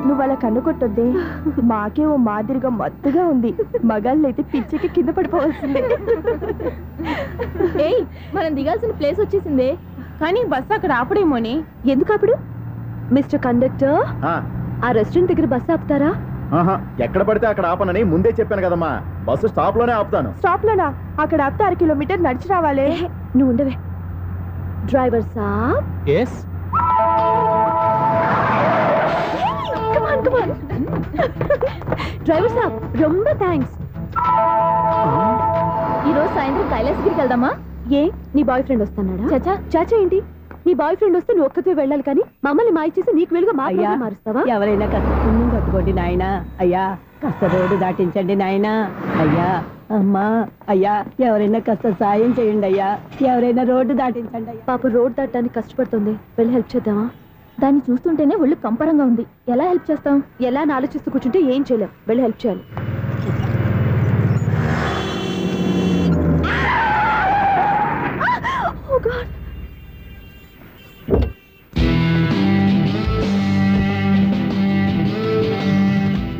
నువ్వు అలా కన్ను కొట్టొద్దే, మాకే ఓ మాదిరిగా మత్తుగా ఉంది. మగాళ్ళైతే పిచ్చికి కింద పడిపోవాల్సిందే. ఏయ్, మనం దిగాల్సిన ప్లేస్ వచ్చేసిందే, కానీ బస్సు అక్కడ ఆపడేమోని. ఎందుకు అప్పుడు? మిస్టర్ కండక్టర్, ఆ రెస్టారెంట్ దగ్గర బస్సు ఆపుతారా? ఎక్కడ పడితే అక్కడ ఆపనని ముందే చెప్పాను కదమ్మా. బస్సు స్టాప్ లోనే ఆపుతాను. స్టాప్ లోనా? అక్కడ ఆపితే 1 కిలోమీటర్ నడిచి రావాలి. నువ్వు ఉండవే. డ్రైవర్ సాబ్. ఎస్. డ్రైవర్ సాబ్, రొంబ థ్యాంక్స్. ఈరోజు సాయంత్రం కైలాసగిరికి వెళ్దామా? ఏ, నీ బాయ్ ఫ్రెండ్ వస్తున్నాడా? చాచా చాచా ఏంటి? నీ బాయ్ ఫ్రెండ్ వస్తే నువ్వు ఒక్కతే వెళ్ళాలి, కానీ మమ్మల్ని మాయిచేసి నీకు వెలుగా మారుస్తావా? ఎవరైనా కాస్త పుణ్యం కట్టుకోండి నాయనా. అయ్యా కాస్త రోడ్డు దాటించండి నాయనా. అయ్యా అమ్మా, అయ్యా ఎవరైనా కాస్త సాయం చేయండి అయ్యా. ఎవరైనా రోడ్డు దాటించండి అయ్యా. పాప రోడ్డు దాటడానికి కష్టపడుతుంది, వెళ్ళి హెల్ప్ చేద్దామా? దాన్ని చూస్తుంటేనే ఒళ్ళు కంపరంగా ఉంది. ఎలా హెల్ప్ చేస్తాం? ఎలా అని ఆలోచిస్తూ కూర్చుంటే ఏం చేయలేం. వెళ్ళి హెల్ప్ చేయాలి.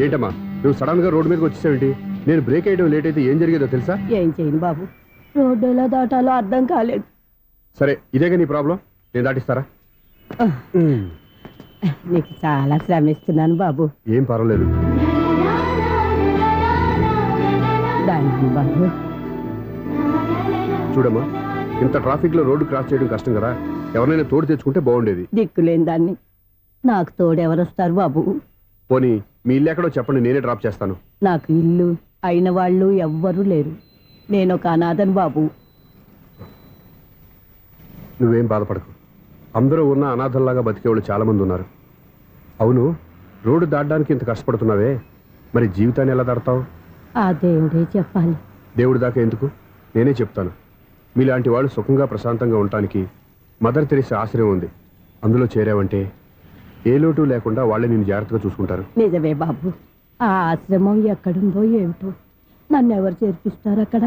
ఏంటమ్మా నువ్వు సడన్ గా రోడ్డు మీదకి వచ్చేసావేంటి? నేను బ్రేక్ వేయడం లేట్ అయితే ఏం జరిగేదో తెలుసా? ఏం చేయను బాబు, రోడ్డు ఎలా దాటాలో అర్థం కాలేదు. సరే, ఇదేగా నీ ప్రాబ్లం, నేను దాటిస్తారా? నీకు చాలా శ్రమిస్తున్నాను బాబు. ఏం పర్వాలేదు బాబు. చూడమ్మా, ఇంత ట్రాఫిక్ లో రోడ్డు క్రాస్ చేయడం కష్టం కదా. ఎవరైనా తోడు తెచ్చుకుంటే బాగుండేది. దిక్కులేని దాన్ని నాకు తోడు ఎవరొస్తారు బాబు? పోనీ మీ ఇల్లు ఎక్కడో చెప్పండి, నేనే డ్రాప్ చేస్తాను. నాకు ఇల్లు అయిన వాళ్ళు ఎవ్వరూ లేరు. నేను ఒక అనాథను బాబు. నువ్వేం బాధపడకు, అందరూ ఉన్న అనాథల్లాగా బతికేవాళ్ళు చాలా మంది ఉన్నారు. అవును, రోడ్డు దాటడానికి ఇంత కష్టపడుతున్నావే, మరి జీవితాన్ని ఎలా దాడతావు? ఆ దేవుడే చెప్పాలి. దేవుడి దాకా ఎందుకు, నేనే చెప్తాను. మీలాంటి వాళ్ళు సుఖంగా ప్రశాంతంగా ఉండటానికి మదర్ తెరీసా ఆశ్రయం ఉంది. అందులో చేరావంటే ఏ లోటు లేకుండా వాళ్ళే నిన్ను జాగ్రత్తగా చూసుకుంటారు. నిజమే బాబు, ఆ ఆశ్రమం ఎక్కడుందో ఏమిటో, నన్ను ఎవరు చేర్పిస్తారు అక్కడ?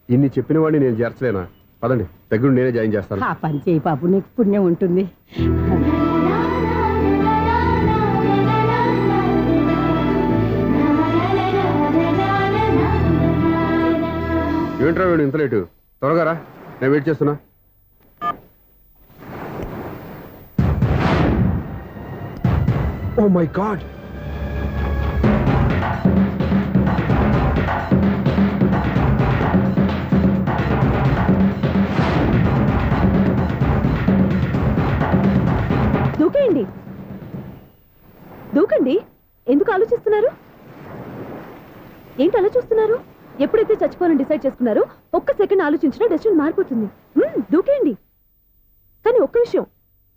ఇన్ని చెప్పిన వాడిని నేను చేర్చలేనా? పదండి, దగ్గర నేనే జాయిన్ చేస్తాను. ఆ పని చేయి బాబు, నీకు పుణ్యం ఉంటుంది. ఏంట్రా వీడు ఇంత లేటు? త్వరగా రా, నేను వెయిట్ చేస్తున్నా. ఓ మై గాడ్, దూకేయండి, దూకండి. ఎందుకు ఆలోచిస్తున్నారు? ఏంటి అలా చూస్తున్నారు? ఎప్పుడైతే చచ్చిపోవాలని డిసైడ్ చేసుకున్నారో ఒక్క సెకండ్ ఆలోచించినా డెసిషన్ మారిపోతుంది. దూకేయండి. కానీ ఒక్క విషయం,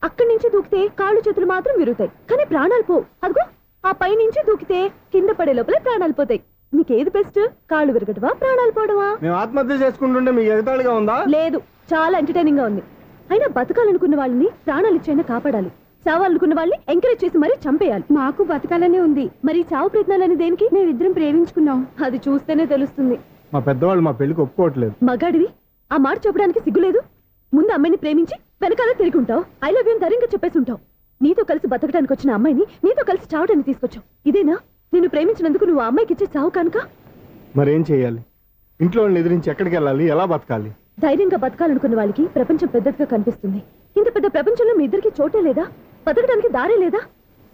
అక్కడి నుంచి దూకితే కాళ్ళు చేతులు మాత్రం విరుగుతాయి, కానీ ప్రాణాలు పోవు. అదిగో ఆ పై నుంచి దూకితే కింద పడే లోపలే ప్రాణాలు పోతాయి. నీకేది బెస్ట్? కాళ్ళు విరగటవా, ప్రాణాలు పోవడమా? మేము ఆత్మహత్య చేసుకుంటుంటే మీకు ఎగతాళిగా ఉందా? లేదు, చాలా ఎంటర్టైనింగ్ గా ఉంది. అయినా బతకాలనుకున్న వాళ్ళని ప్రాణాలు ఇచ్చైనా కాపాడాలి. చావాలనుకున్న వాళ్ళని ఎంకరేజ్ చేసి మరీ చంపేయాలి. మాకు బతకాలనే ఉంది, మరి చావు ప్రయత్నాలని దేనికి? మేమిద్దరం ప్రేమించుకున్నాం, అది చూస్తేనే తెలుస్తుంది. మా పెద్దవాళ్ళు మా పెళ్లికి ఒప్పుకోవట్లేదు. మగాడివి ఆ మాట చెప్పడానికి సిగ్గులేదు? ముందు అమ్మాయిని ప్రేమించి వెనకాల తిరిగి ఉంటావు, ఐ లవ్ యూ ధైర్యంగా చెప్పేసి ఉంటావు. నీతో కలిసి బతకడానికి వచ్చిన అమ్మాయిని నీతో కలిసి చావడానికి తీసుకొచ్చావు. ఇదేనా నిన్ను ప్రేమించినందుకు నువ్వు ఆ అమ్మాయికి ఇచ్చే చావు కనుక? మరేం చేయాలి? ఇంట్లో వాళ్ళని ఎదిరించి ఎక్కడికి వెళ్ళాలి, ఎలా బతకాలి? ధైర్యంగా బతకాలనుకున్న వాళ్ళకి ప్రపంచం పెద్దదిగా కనిపిస్తుంది. ఇంత పెద్ద ప్రపంచంలో మీ ఇద్దరికి చోటే లేదా? బతకడానికి దారే లేదా?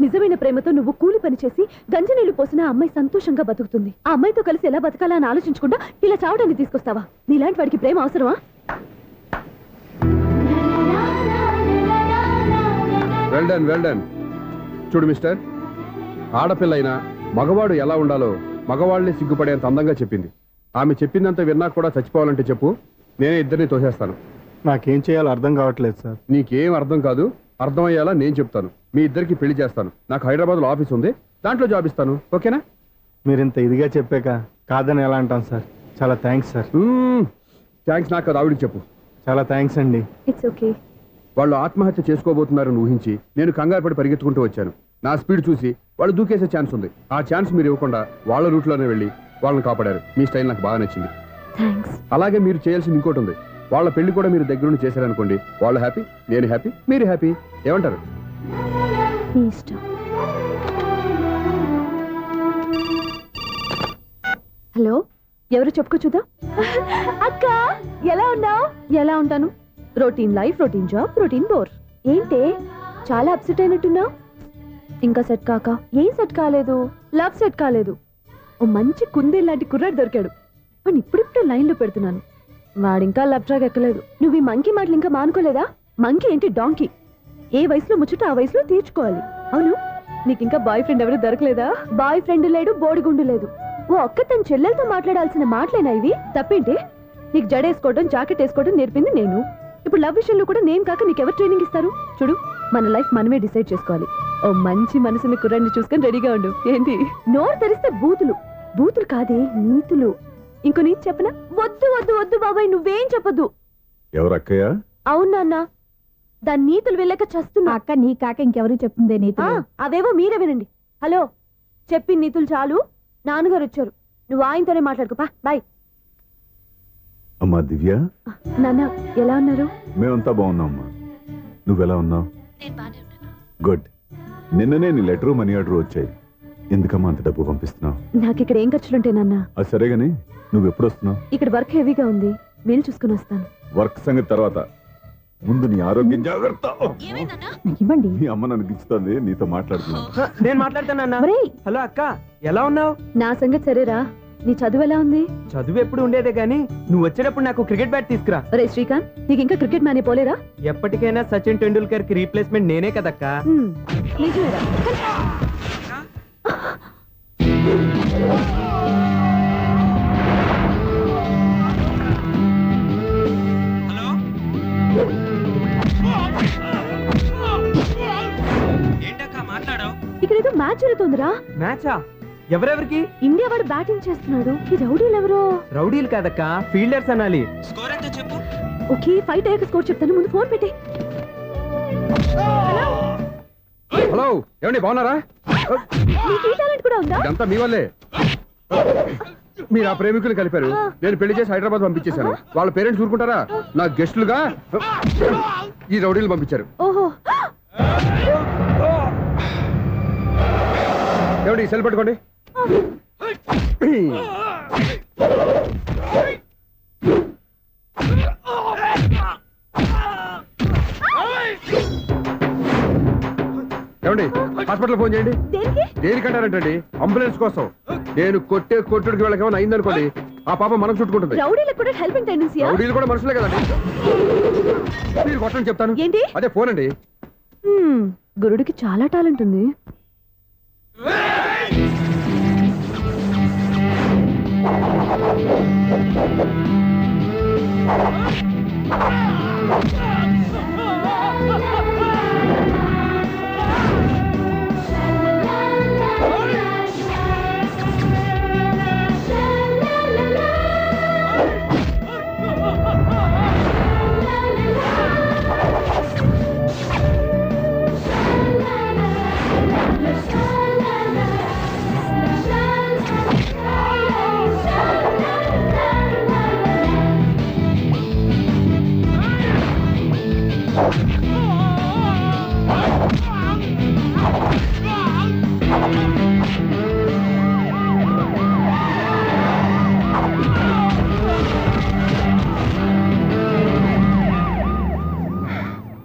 నిజమైన ప్రేమతో నువ్వు కూలి పని చేసి గంజనీళ్లు పోసిన ఆ అమ్మాయి సంతోషంగా బతుకుతుంది. ఆ అమ్మాయితో కలిసి ఎలా బతకాలా అని ఆలోచించకుండా ఇలా చావడానికి తీసుకొస్తావా? నీలాంటి వాడికి ప్రేమ అవసరమా? Well done, well done. చూడు మిస్టర్, ఆడపిల్ల అయినా మగవాడు ఎలా ఉండాలో మగవాళ్ళని సిగ్గుపడేంత అందంగా చెప్పింది. ఆమె చెప్పిందంతా విన్నా కూడా చచ్చిపోవాలంటే చెప్పు, నేనే ఇద్దరిని తోసేస్తాను. నాకేం చేయాలో అర్థం కావట్లేదు సార్. నీకేం అర్థం కాదు, అర్థమయ్యేలా నేను చెప్తాను. మీ ఇద్దరికి పెళ్లి చేస్తాను. నాకు హైదరాబాద్లో ఆఫీస్ ఉంది, దాంట్లో జాబ్ ఇస్తాను. ఓకేనా? మీరు ఇంత ఇదిగా చెప్పాక కాదని ఎలా అంటాను సార్. చాలా థ్యాంక్స్ సార్. థ్యాంక్స్ నాకు, ఆవిడికి చెప్పు. చాలా థ్యాంక్స్ అండి. It's okay. వాళ్ళు ఆత్మహత్య చేసుకోబోతున్నారని ఊహించి నేను కంగారు పడి పరిగెత్తుకుంటూ వచ్చాను. నా స్పీడ్ చూసి వాళ్ళు దూకేసే ఛాన్స్ ఉంది. ఆ ఛాన్స్ మీరు ఇవ్వకుండా వాళ్ళ రూట్లోనే వెళ్ళి వాళ్ళని కాపాడారు. మీ స్టైల్ నాకు బాగా నచ్చింది. అలాగే మీరు చేయాల్సింది ఇంకోటి ఉంది. వాళ్ళ పెళ్లి కూడా మీరు దగ్గరుండి చేశారనుకోండి, వాళ్ళు హ్యాపీ, నేను హ్యాపీ, మీరు హ్యాపీ. ఏమంటారు? మీ ఇష్టం. హలో, ఎవరు చెప్పుకో చూద్దాం. అక్క ఎలా ఉన్నావు? ఎలా ఉంటాను? Routine life, routine job, routine bore. ఏంటే చాలా అప్సెట్ అయినట్టున్నావు? ఇంకా సెట్ కాక? ఏం సెట్ కాలేదు? లవ్ సెట్ కాలేదు. ఓ మంచి కుందే లాంటి కుర్రాడు దొరికాడు. వాడిని ఇప్పుడిప్పుడే లైన్లో పెడుతున్నాను. వాడింకా లవ్ ట్రాక్ ఎక్కలేదు. నువ్వు ఈ మంకీ మాటలు ఇంకా మానుకోలేదా? మంకీ ఏంటి, డాంకీ. ఏ వయసులో ముచ్చట ఆ వయసులో తీర్చుకోవాలి. అవును, నీకు ఇంకా బాయ్ ఫ్రెండ్ ఎవరు దొరకలేదా? బాయ్ ఫ్రెండ్ లేడు, బోడిగుండు లేదు. ఓ ఒక్క తన చెల్లెలతో మాట్లాడాల్సిన మాటలేనా ఇవి? తప్పేంటి? నీకు జడేసుకోవడం, జాకెట్ వేసుకోవడం నేర్పింది నేను. ఇప్పుడు లవ్ విషయంలో కూడా నేను కాక నీకెవరు ట్రైనింగ్ ఇస్తారు? చూడు, మన లైఫ్ మనమే డిసైడ్ చేసుకోవాలి. ఓ మంచి మనసుని కుర్రాన్ని చూసుకొని రెడీగా ఉండు. ఏంటి నోరు తెరిస్తే బూతులు? బూతులు కాదే, నీతులు. ఇంకో నీతి చెప్పనా? వద్దు వద్దు వద్దు బాబాయ్, నువ్వేం చెప్పొద్దు. ఎవరక్కయ్య? అవును నాన్న, దాని నీతులు వెళ్ళక చస్తున్నా. అక్క నీ కాక ఇంకెవరు చెప్తుందే నీతో? అవేవో మీరే వినండి. హలో, చెప్పి నీతులు చాలు. నాన్నగారు వచ్చారు, నువ్వు ఆయనతోనే మాట్లాడుకోపా. బాయ్. అమ్మా దివ్య, నాన్న ఎలా ఉన్నారు? మేమంతా బాగున్నాం అమ్మా. నువ్వెలా ఉన్నావు? గుడ్. నిన్ననే నీ లెటరు మనీ ఆర్డర్ వచ్చాయి. ఎందుకమ్మా అంత డబ్బు పంపిస్తున్నావు? నాకు ఇక్కడ ఏం ఖర్చులుంటాయి నాన్న? అది సరే గానీ నువ్వు ఎప్పుడు వస్తున్నావు? ఇక్కడ వర్క్ హెవీగా ఉంది, వీలు చూసుకుని వస్తాను. వర్క్ సంగతి తర్వాత, ముందు నీ ఆరోగ్యం జాగ్రత్త. ఇవ్వండి. నీ అమ్మ నన్ను గిచ్చుతుంది, నీతో మాట్లాడుతున్నాను. నేను మాట్లాడతానన్నా. ఒరేయ్, హలో అక్క, ఎలా ఉన్నావు? నా సంగతి సరేరా, నీ చదువు ఎలా ఉంది? చదువు ఎప్పుడు ఉండేదే గానీ నువ్వు వచ్చేటప్పుడు నాకు క్రికెట్ బ్యాట్ తీసుకురా. ఒరే శ్రీకాంత్, నీకు ఇంకా క్రికెట్ మ్యానే పోలేరా? ఎప్పటికైనా సచిన్ టెండూల్కర్ కి రీప్లేస్మెంట్ నేనే కదక్క. నిజమేరా? ఏంటక్క మాట్లాడావు? ఇక్కడ ఏదో మ్యాచ్ జరుగుతుందిరా. మ్యాచా? ఎవరెవరికి? ఇండియా వాడు బ్యాటింగ్ చేస్తున్నాడు. ఈ రౌడీలు ఎవరో? రౌడీలు కాదక్క, ఫీల్డర్స్ అనాలి. స్కోర్ ఎంతో చెప్పు. ఓకే, ఫైట్ అయ్యాక స్కోర్ చెప్తాను, ముందు ఫోన్ పెట్టే. హలో, ఏమండి బాగున్నారా? నీకు ఈ టాలెంట్ కూడా ఉందా? ఇదంతా మీ వల్లే. మీరు ఆ ప్రేమికులు కలిపారు, నేను పెళ్లి చేసి హైదరాబాద్ పంపించేశాను. వాళ్ళ పేరెంట్స్ ఊరుకుంటారా? నా గెస్టులుగా ఈ రౌడీలు పంపించారు. ఓహో, ఏమండి సెల్ పట్టుకోండి. ఏమండి హాస్పిటల్ ఫోన్ చేయండి. దేనికి? దేనికంటారంటండి? అంబులెన్స్ కోసం. నేను కొట్టుడికి వాళ్ళకి ఏమైనా అయిందనుకోండి, ఆ పాప మనం చుట్టుకుంటుంది. రౌడీలకు కూడా హెల్పింగ్ టెండెన్సీ. రౌడీలు కూడా మనుషులే కదండి. మీరు కొట్టని చెప్తాను. ఏంటి? అదే ఫోన్ అండి. గురుడికి చాలా టాలెంట్ ఉంది.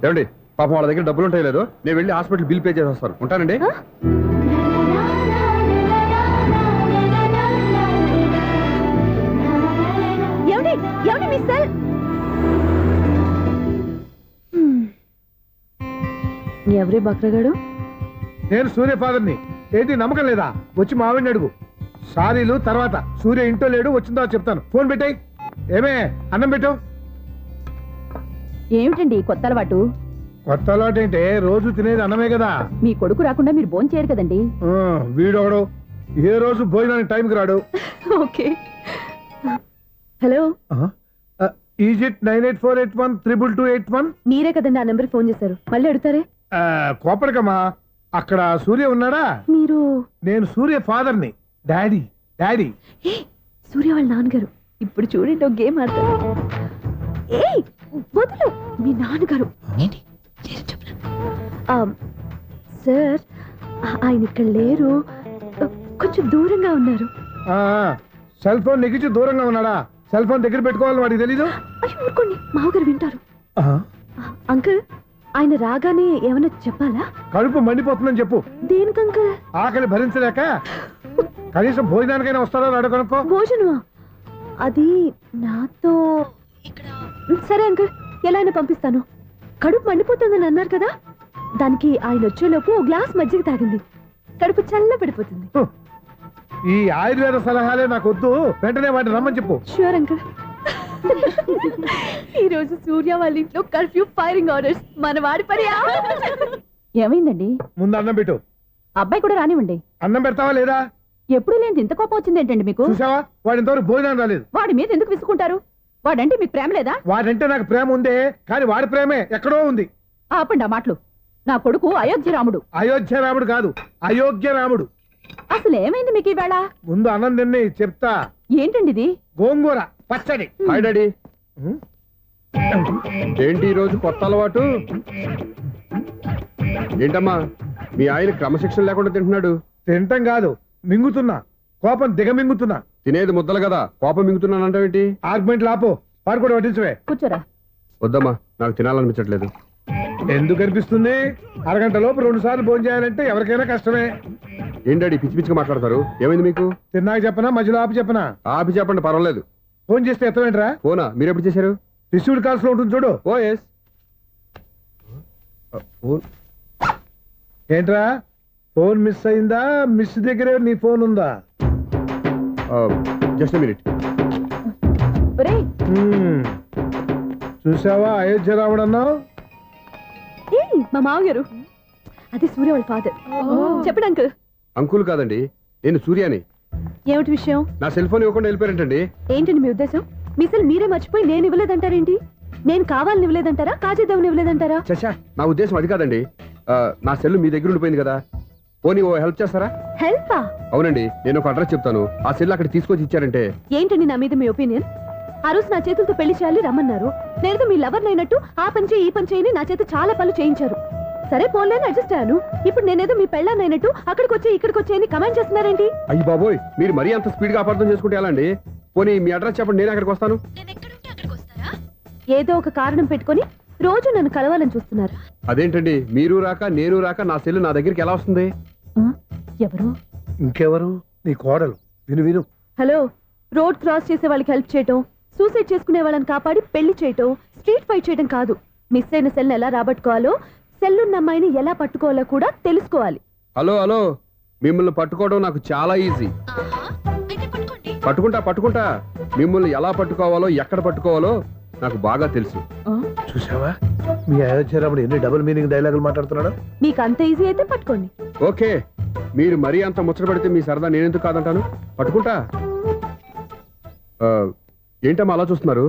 ఏమండి పాపం వాళ్ళ దగ్గర డబ్బులు ఉంటాయి లేదు, నేను వెళ్ళి హాస్పిటల్ బిల్ పే చేసి వస్తాను. ఉంటానండి. ఎవరి బక్రగాడు? నేను సూర్య ఫాదర్ని. ఏంటి నమ్మకం లేదా? వచ్చి మావిడిని అడుగు. సారీలు తర్వాత. సూర్య ఇంట్లో లేడు, వచ్చిందో చెప్తాను. ఫోన్ పెట్టాయి. ఏమే అన్నం పెట్టు. ఏమిటండి కొత్త అలవాటు? కొత్త అలవాటు ఏంటే? రోజు తినేది అన్నమే కదా. మీ కొడుకు రాకుండా మీరు భోజనం చేయరు కదండి. వీడొకడు ఏ రోజు భోజనానికి టైంకి రాడు. ఓకే. Hello, is it 9848132281. మీరే కదండి ఆ నెంబర్కి ఫోన్ చేశారు, మళ్ళీ అడుగుతారే? కోపడకమ్మా. అక్కడ సూర్య ఉన్నాడా? మీరు? నేను సూర్య ఫాదర్ని. Daddy daddy. సూర్య వాళ్ళ నాన్నగారు. ఇప్పుడు చూడండి ఒక గేమ్ ఆడతారు. ఏయ్ వదులు, మీ నాన్నగారు. సార్ ఆయన ఇక్కడ లేరు, కొంచెం దూరంగా ఉన్నారు. సెల్ ఫోన్ నెగిచి దూరంగా ఉన్నాడా? సెల్ ఫోన్ దగ్గర పెట్టుకోవాలని వాడికి తెలీదు. అయ్యో ఊరుకోండి, మామగారు వింటారు. అంకుల్, ఆయన రాగానే ఏమైనా చెప్పాలా? కడుపు మండిపోతుందని చెప్పు. దేనికి అంకుల్? ఆకలి భరించలేక కనీసం భోజనానికైనా వస్తాడో రాడో కనుక్కో. భోజనమా? అది నాతో ఇక్కడ. సరే అంకుల్, ఎలా అయినా పంపిస్తాను. కడుపు మండిపోతుందని అన్నారు కదా, దానికి ఆయన వచ్చేలోపు ఓ గ్లాస్ మజ్జిగ తాగింది, కడుపు చల్ల పడిపోతుంది. ఈ ఆయుర్వేద సలహాలే నాకు వద్దు, వెంటనే వాటిని రమ్మని చెప్పు. Sure uncle. ఈ రోజు సూర్య వాళ్ళ ఇంట్లో కర్ఫ్యూ ఫైరింగ్ ఆర్డర్స్. మన వాడి పని. ఏమైందండి? ముందు అన్నం పెట్టు. అబ్బాయి కూడా రానివ్వండి. అన్నం పెడతావా లేదా? ఎప్పుడు లేని ఇంత కోపం వచ్చింది ఏంటండి మీకు? చూసావా, వాడి ఇంతవరకు భోజనం రాలేదు. వాడి మీద ఎందుకు విసుకుంటారు? వాడంటే మీకు ప్రేమ లేదా? వాడంటే నాకు ప్రేమ ఉందే, కానీ వాడి ప్రేమే ఎక్కడో ఉంది. ఆపండి ఆ మాటలు. నా కొడుకు అయోధ్య రాముడు. అయోధ్య రాముడు కాదు, అయోగ్య రాముడు. అసలు ఏమైంది మీకు ఈవేళ? ముందు అన్నం తిని చెప్తా. ఏంటండి ఇది? గోంగూర పచ్చడి. Hi daddy. ఏంటి ఈ రోజు కొత్త అలవాటు? ఏంటమ్మా మీ ఆయన క్రమశిక్షణ లేకుండా తింటున్నాడు? తింటం కాదు, మింగుతున్నా. కోపం దిగమింగుతున్నా. తినేది ముద్దలు కదా, కోపం మింగుతున్నానంటావేంటి? ఆర్గ్యుమెంట్ లాపో, పాడు కూడా వడ్డించవే. కూర్చోరా. వద్దమ్మా, నాకు తినాలనిపించట్లేదు. ఎందుకు అనిపిస్తుంది? అరగంట లోపు 2 సార్లు భోజనం చేయాలంటే ఎవరికైనా కష్టమే. ఏం డాడీ పిచ్చి పిచ్చిగా మాట్లాడతారు? ఏమైంది మీకు? తిన్నాక చెప్పనా, మధ్యలో ఆపి చెప్పనా? ఆపి చెప్పండి, పర్వాలేదు. ఫోన్ చేస్తే ఎత్తవేంట్రా? ఫోనా? మీరు ఎప్పుడు చేశారు? రిసీవ్డ్ కాల్స్ లో ఉంటుంది చూడు. ఓ ఎస్. ఫోన్ ఏంట్రా, ఫోన్ మిస్ అయిందా? మిస్ దగ్గరే నీ ఫోన్ ఉందా? Just minute. ఒరేయ్, చూసావా అయోధ్య రాముడు అన్నావు? మా మామగారు, అది సూర్య వాళ్ళ ఫాదర్. చెప్పండి అంకుల్. అంకుల్ కాదండి, నేను సూర్యాని. ఏమిటి విషయం? నా సెల్ ఫోన్ ఇవ్వకుండా వెళ్ళిపోయారంటండి. ఏంటండి మీ ఉద్దేశం? మీ సెల్ మీరే మర్చిపోయి నేను ఇవ్వలేదంటారేంటి? నేను కావాలని ఇవ్వలేదంటారా, కాజేద్దామని ఇవ్వలేదంటారా? చచ్చా, నా ఉద్దేశం అది కాదండి. నా సెల్ మీ దగ్గర ఉండిపోయింది కదా, పోనీ ఓ హెల్ప్ చేస్తారా? హెల్పా? అవునండి, నేను ఒక అడ్రస్ చెప్తాను, ఆ సెల్ అక్కడ తీసుకొచ్చి ఇచ్చారంటే. ఏంటండి నా మీద మీ ఒపీనియన్? ఆ రోజు నా చేతులతో పెళ్లి చేయాలి రమ్మన్నారు. నేను మీ లవర్ అయినట్టు ఆ పని చేయి ఈ పని చేయని నా చేత చాలా పనులు చేయించారు. సరే పోన్లేని అడ్జస్ట్ అయ్యాను. ఇప్పుడు నేనేదో మీ పెళ్ళాన్ని అయినట్టు అక్కడికి వచ్చి ఇక్కడికి వచ్చి కమెంట్ చేస్తున్నారేంటి? అయ్యి బాబోయ్, మీరు మరీ అంత స్పీడ్ గా అపార్థం చేసుకుంటే ఎలా అండి? పోనీ మీ అడ్రస్ చెప్పండి, నేను అక్కడికి వస్తాను. ఏదో ఒక కారణం పెట్టుకొని రోజు నన్ను కలవాలని చూస్తున్నారు. అదేంటండి, మీరు రాక నేను రాక నా సెల్ నా దగ్గరికి ఎలా వస్తుంది? ఎవరు? ఇంకెవరు? నీ కోడలు. విను విను. హలో, రోడ్ క్రాస్ చేసే వాళ్ళకి హెల్ప్ చేయటం, సూసైడ్ చేసుకునే వాళ్ళని కాపాడి పెళ్లి చేయటం, స్ట్రీట్ ఫైట్ చేయడం కాదు. మిస్ అయిన సెల్ ఎలా రాబట్టుకోవాలో, సెల్లున్న అమ్మాయిని ఎలా పట్టుకోవాలో కూడా తెలుసుకోవాలి. హలో హలో, మిమ్మల్ని పట్టుకోవడం నాకు చాలా ఈజీ. పట్టుకుంటా. మిమ్మల్ని ఎలా పట్టుకోవాలో, ఎక్కడ పట్టుకోవాలో నాకు బాగా తెలుసు. చూసావా, మీ అయోధ్య రాముడు ఎన్ని డబుల్ మీనింగ్ డైలాగులు మాట్లాడుతున్నాడు. మీకు అంత ఈజీ అయితే పట్టుకోండి. ఓకే, మీరు మరీ అంత ముచ్చట పెడితే మీ సరదా నేనెందుకు కాదంటాను. పట్టుకుంటా. ఏంటమ్మా అలా చూస్తున్నారు?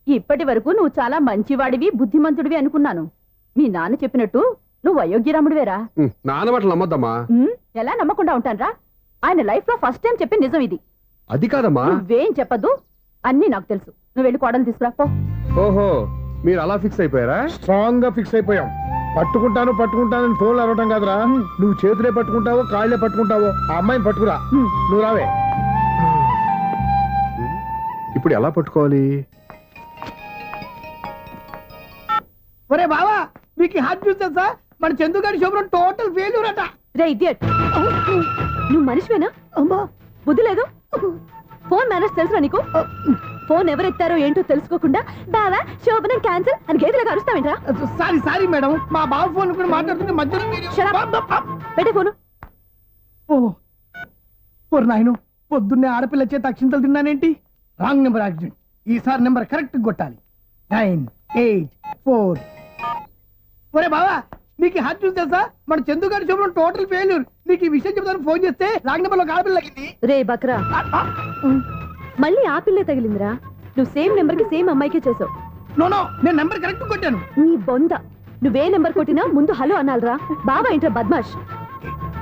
ఇప్పటి వరకు నువ్వు చాలా మంచివాడివి, బుద్ధిమంతుడివి అనుకున్నాను. మీ నాన్న చెప్పినట్టు నువ్వు అయోగ్యరాముడివేరా? నాన్న మాటలు నమ్మద్దమ్మా. ఎలా నమ్మకుండా ఉంటానరా? ఆయన లైఫ్ లో ఫస్ట్ టైం చెప్పే నిజం ఇది. అది కాదమ్మా. నువ్వేం చెప్పదు, అన్ని నాకు తెలుసు. నువ్వు వెళ్ళి కోడలు తీసుకురాపో. ఓహో, మీరు అలా ఫిక్స్ అయిపోయారా? స్ట్రాంగ్ గా ఫిక్స్ అయిపోయాం. పట్టుకుంటాను ఫోన్లు అరవటం కాదురా. నువ్వు చేతులే పట్టుకుంటావో కాళ్ళే పట్టుకుంటావో ఆ అమ్మాయిని పట్టుకురా. నువ్వు రావే. ఇప్పుడు ఎలా పట్టుకోవాలి? ఒరే బావా, మీకు హార్ట్ న్యూస్ తెలుసా? మన చందుగారి శుభ్రం టోటల్ ఫెయిల్యూర్ అట. రే ఇడియట్, నువ్వు మనిషివేనా? అమ్మా, బుద్ధి లేదు. ఫోన్ మేనేజ్ తెలుసురా నీకు? ఫోన్ ఎవరెత్తారో ఏంటో తెలుసుకోకుండా బావా శోభనం క్యాన్సిల్ అని గేదెలకు అరుస్తావేంట్రా? సారీ మేడం, మా బావ ఫోన్ కూడా మాట్లాడుతుంటే మధ్యలో పెట్టే ఫోను. ఓ నాయను, పొద్దున్నే ఆడపిల్ల చేత అక్షింతలు తిన్నానేంటి? Wrong number accident. ఈసారి నెంబర్ కరెక్ట్ కొట్టాలి. 984. ఒరే బావా, నీకు హార్ట్ న్యూస్ తెలుసా? మన చందుగారి శుభ్రం టోటల్ ఫెయిల్యూర్. నీకు ఈ విషయం చెప్తాను ఫోన్ చేస్తే రాంగ్ నెంబర్ లో ఆడపిల్ల తగ్గింది. రే బక్రా, మళ్ళీ ఆ పిల్లే తగిలిందిరా. నువ్వు సేమ్ నెంబర్ కి సేమ్ అమ్మాయికే చేసావు. నో, నేను నెంబర్ కరెక్ట్ కొట్టాను. నీ బొంద, నువ్వే నెంబర్ కొట్టినా ముందు హలో అనాలరా. బావా ఏంట్రా బద్మాష్?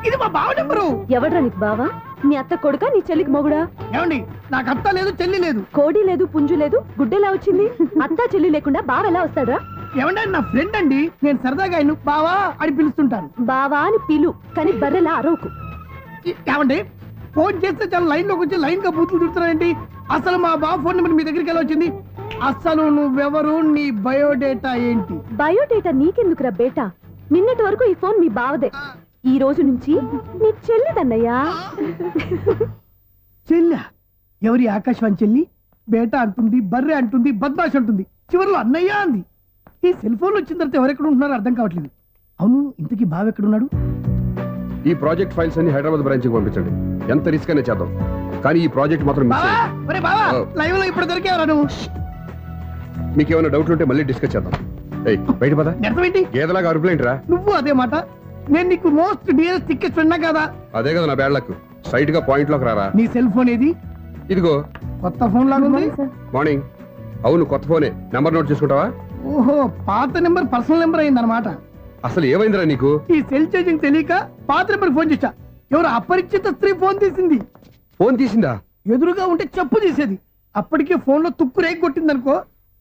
ఇది మా బావ నెంబరు. ఎవడ్రా నీకు బావా? నీ అత్త కొడుకా, నీ చెల్లికి మొగుడా? ఏమండి, నాకు అత్త లేదు, చెల్లి లేదు. కోడి లేదు, పుంజు లేదు, గుడ్డెలా వచ్చింది? అత్త చెల్లి లేకుండా బావ ఎలా వస్తాడ్రా? ఏమంటే నా ఫ్రెండ్ అండి, నేను సరదాగా ఆయన బావా అని పిలుస్తుంటాను. బావా అని పిలు, కానీ బర్రెలా అరవకు. ఏమండి, ఫోన్ చేస్తే చాలా లైన్ లోకి వచ్చి లైన్ గా బూతులు తిడుతున్నాయండి. అసలు మా బాబు ఫోన్ నెంబర్ మీ దగ్గరికి ఎలా వచ్చింది? అసలు నువ్వెవరు, నీ బయోడేటా ఏంటి? బయోడేటా నీకెందుకురా బేటా? నిన్నటి వరకు ఈ ఫోన్ మీ బావదే, ఈ రోజు నుంచి నీ చెల్లిదన్నయ్యా. చెల్లి? ఎవరి ఆకాశవాణి చెల్లి? బేటా అంటుంది, బర్రె అంటుంది, బద్మాష్ అంటుంది, చివరిలో అన్నయ్య అంది. ఈ సెల్ ఫోన్ వచ్చిన తర్వాత ఎవరెక్కడ ఉంటున్నారో అర్థం కావట్లేదు. అవును, ఇంతకీ బావ ఎక్కడున్నాడు? ఈ ప్రాజెక్ట్ ఫైల్స్ అన్ని హైదరాబాద్ బ్రాంచ్ కి పంపించండి. ఎంత రిస్క్ అయినా చేద్దాం, కానీ ఈ ప్రాజెక్ట్ మాత్రం మిస్ బావా, అయ్యింది. ఒరే బావా, లైవ్ లో ఇప్పుడు దొరికేవరా నువ్వు? మీకు ఏమైనా డౌట్లు ఉంటే మళ్ళీ డిస్కస్ చేద్దాం. ఏయ్ బయట పద. అర్థమేంటి? గేదలాగా అరుపులేంట్రా? నువ్వు అదే మాట. నేను నీకు మోస్ట్ డియరెస్ట్ టికెట్స్ విన్నా కదా. అదే కదా నా బ్యాడ్ లక్. స్ట్రైట్ గా పాయింట్ లోకి రారా. నీ సెల్ ఫోన్ ఏది? ఇదిగో కొత్త ఫోన్ లాగా ఉంది. మార్నింగ్. అవును కొత్త ఫోనే. నెంబర్ నోట్ చేసుకుంటావా? ఓహో, పాత నెంబర్ పర్సనల్ నెంబర్ అయింది అనమాట. అసలు ఏమైందిరా నీకు? ఈ సెల్ ఛార్జింగ్ తెలియక పాత నెంబర్ ఫోన్ చేశా. ఎవరు అపరిచిత స్త్రీ ఫోన్ తీసింది. ఫోన్ తీసిందా? ఎదురుగా ఉంటే చెప్పు తీసేది. అప్పటికే ఫోన్ లో తుక్కు రేగి కొట్టింది అనుకో.